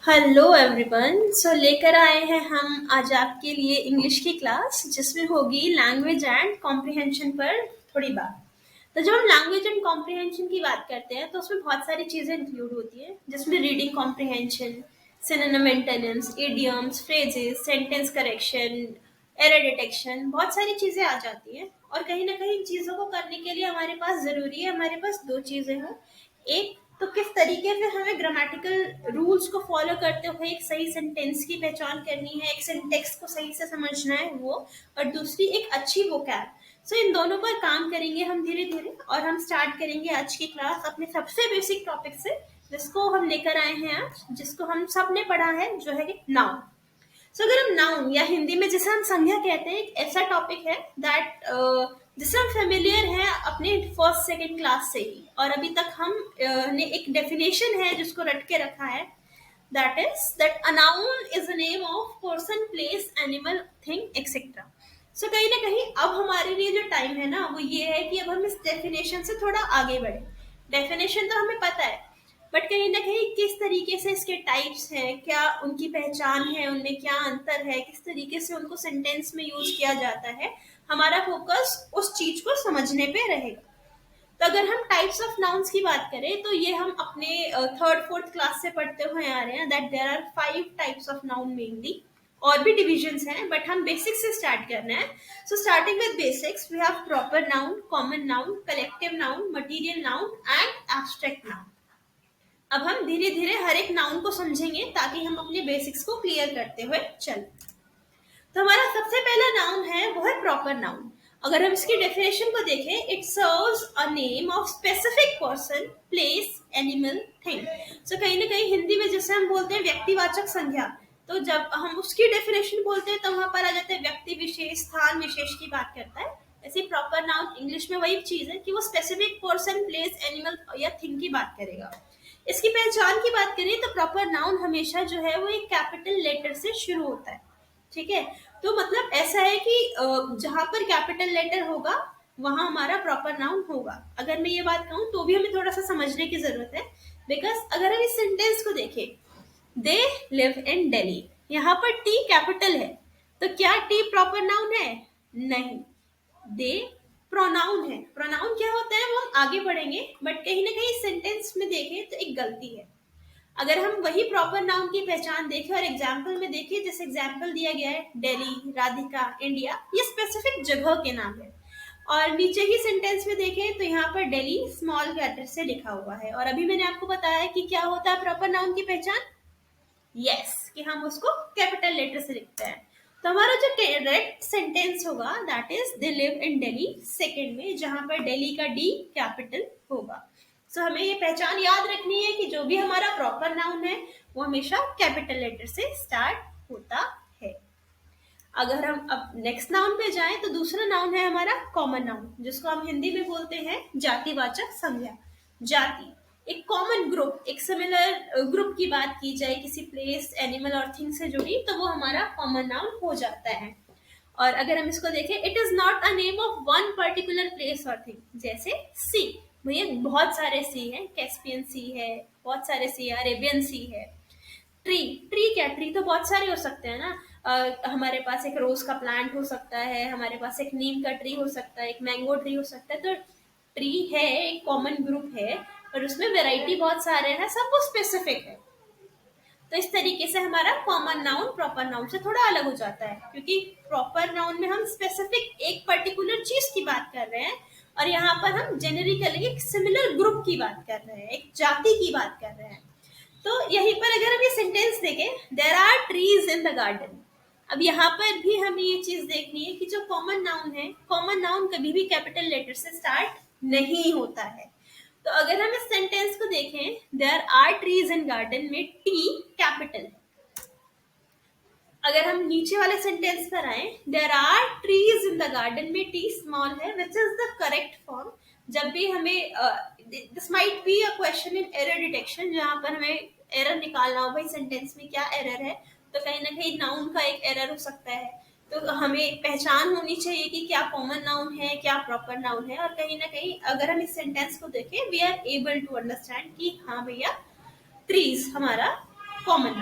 Hello everyone. सो लेकर आए हैं हम आज आपके लिए इंग्लिश की क्लास जिसमें होगी लैंग्वेज एंड कॉम्प्रिहेंशन पर थोड़ी बात। तो जब हम लैंग्वेज एंड कॉम्प्रिहेंशन की बात करते हैं तो उसमें बहुत सारी चीज़ें इंक्लूड होती हैं, जिसमें reading comprehension, synonym antonyms, idioms, phrases, sentence correction, error detection, बहुत सारी चीज़ें आ जाती हैं। और कहीं ना कहीं इन चीज़ों को करने के लिए हमारे पास ज़रूरी है हमारे पास दो चीज़ें हों। एक तो किस तरीके से हमें ग्रामेटिकल रूल्स को फॉलो करते हुए एक सही सेंटेंस की पहचान करनी है, एक सिंटेक्स को सही से समझना है वो, और दूसरी एक अच्छी वोकैब। सो इन दोनों पर काम करेंगे हम धीरे धीरे, और हम स्टार्ट करेंगे आज की क्लास अपने सबसे बेसिक टॉपिक से, जिसको हम लेकर आए हैं आज, जिसको हम सब ने पढ़ा है, जो है नाउन। सो अगर हम नाउन या हिंदी में जिसे हम संज्ञा कहते हैं, एक ऐसा टॉपिक है दैट जिससे हम फेमिलियर हैं अपने फर्स्ट सेकेंड क्लास से ही, और अभी तक हम ने एक डेफिनेशन है जिसको रट के रखा है, that is that a noun is a name of person, place, animal, thing, etcetera. So कहीं ना कहीं अब हमारे लिए जो टाइम है ना, वो ये है कि अब हम इस डेफिनेशन से थोड़ा आगे बढ़े। डेफिनेशन तो हमें पता है, बट कहीं ना कहीं किस तरीके से इसके टाइप्स हैं, क्या उनकी पहचान है, उनमें क्या अंतर है, किस तरीके से उनको सेंटेंस में यूज किया जाता है, हमारा फोकस उस चीज को समझने पे रहेगा। तो अगर हम टाइप्स ऑफ नाउन्स की बात करें तो ये हम अपने थर्ड फोर्थ क्लास से पढ़ते हुए आ रहे हैं, that there are 5 types of noun mainly. और भी डिविजन्स हैं, बट हम बेसिक से स्टार्ट करना है। So starting with basics, we have proper noun, common noun, collective noun, material noun and abstract noun. अब हम धीरे धीरे हर एक नाउन को समझेंगे ताकि हम अपने बेसिक्स को क्लियर करते हुए चलें। तो हमारा सबसे पहला नाउन है वो है प्रॉपर नाउन। अगर हम इसकी डेफिनेशन को देखें, it serves a name of specific person, place, animal, thing. So कहीं ना कहीं हिंदी में जैसे हम बोलते हैं व्यक्तिवाचक संज्ञा, तो जब हम उसकी डेफिनेशन बोलते हैं तो वहां पर आ जाते हैं व्यक्ति विशेष, स्थान विशेष की बात करता है। ऐसे प्रॉपर नाउन इंग्लिश में वही चीज है कि वो स्पेसिफिक पर्सन, प्लेस, एनिमल या थिंग की बात करेगा। इसकी पहचान की बात करें तो प्रॉपर नाउन हमेशा जो है वो एक कैपिटल लेटर से शुरू होता है। ठीक है, तो मतलब ऐसा है कि जहां पर कैपिटल लेटर होगा वहां हमारा प्रॉपर नाउन होगा। अगर मैं ये बात कहूँ तो भी हमें थोड़ा सा समझने की जरूरत है, बिकॉज अगर हम इस सेंटेंस को देखें, दे लिव इन दिल्ली, यहाँ पर टी कैपिटल है, तो क्या टी प्रॉपर नाउन है? नहीं, दे प्रोनाउन है। प्रोनाउन क्या होता है वो हम आगे बढ़ेंगे, बट कहीं ना कहीं सेंटेंस में देखें तो एक गलती है। अगर हम वही प्रॉपर नाउन की पहचान देखें और एग्जाम्पल में देखें, जैसे एग्जाम्पल दिया गया है दिल्ली, राधिका, इंडिया, ये स्पेसिफिक जगह के नाम है। और नीचे ही सेंटेंस में देखें तो यहाँ पर दिल्ली स्मॉल लेटर से लिखा हुआ है। और अभी मैंने आपको बताया कि क्या होता है प्रॉपर नाउन की पहचान। यस, कि हम उसको कैपिटल लेटर से लिखते हैं। तो हमारा जो करेक्ट सेंटेंस होगा that is they live in Delhi, second में, जहां पर दिल्ली का डी कैपिटल होगा। सो हमें ये पहचान याद रखनी है कि जो भी हमारा प्रॉपर नाउन है वो हमेशा कैपिटल लेटर से स्टार्ट होता है। अगर हम अब नेक्स्ट नाउन पे जाएं तो दूसरा नाउन है हमारा कॉमन नाउन, जिसको हम हिंदी में बोलते हैं जातिवाचक संज्ञा। जाति एक कॉमन ग्रुप, एक सिमिलर ग्रुप की बात की जाए किसी प्लेस, एनिमल और थिंग से जुड़ी, तो वो हमारा कॉमन नाउन हो जाता है। और अगर हम इसको देखें, it is not a name of one particular place और थिंग। जैसे सी, भैया बहुत सारे सी है, कैस्पियन सी है, बहुत सारे सी है, अरेबियन सी है। ट्री, ट्री क्या, ट्री तो बहुत सारे हो सकते हैं ना। हमारे पास एक रोज का प्लांट हो सकता है, हमारे पास एक नीम का ट्री हो सकता है, एक मैंगो ट्री हो सकता है। तो ट्री है, एक कॉमन ग्रुप है, और उसमें वैरायटी बहुत सारे हैं, सब वो स्पेसिफिक है। तो इस तरीके से हमारा कॉमन नाउन प्रॉपर नाउन से थोड़ा अलग हो जाता है, क्योंकि प्रॉपर नाउन में हम स्पेसिफिक एक पर्टिकुलर चीज की बात कर रहे हैं, और यहाँ पर हम जेनेरिकली एक सिमिलर ग्रुप की बात कर रहे हैं, एक जाति की बात कर रहे हैं। तो यहीं पर अगर हम ये सेंटेंस देखें, there are trees in the garden. अब यहाँ पर भी हमें ये चीज देखनी है कि जो कॉमन नाउन है, कॉमन नाउन कभी भी कैपिटल लेटर से स्टार्ट नहीं होता है। तो अगर हम इस सेंटेंस को देखें, there are trees in garden में टी कैपिटल है। अगर हम नीचे वाले सेंटेंस पर आए, there are trees in the garden में टी स्मॉल है, which is the correct form. जब भी हमें this might be a question in error detection, जहां पर हमें एरर निकालना हो भाई सेंटेंस में क्या एरर है, तो कहीं ना कहीं नाउन का एक एरर हो सकता है। तो हमें पहचान होनी चाहिए कि क्या कॉमन नाउन है, क्या प्रॉपर नाउन है। और कहीं ना कहीं अगर हम इस सेंटेंस को देखें, we are able to understand कि हाँ भैया, ट्रीज हमारा कॉमन नाउन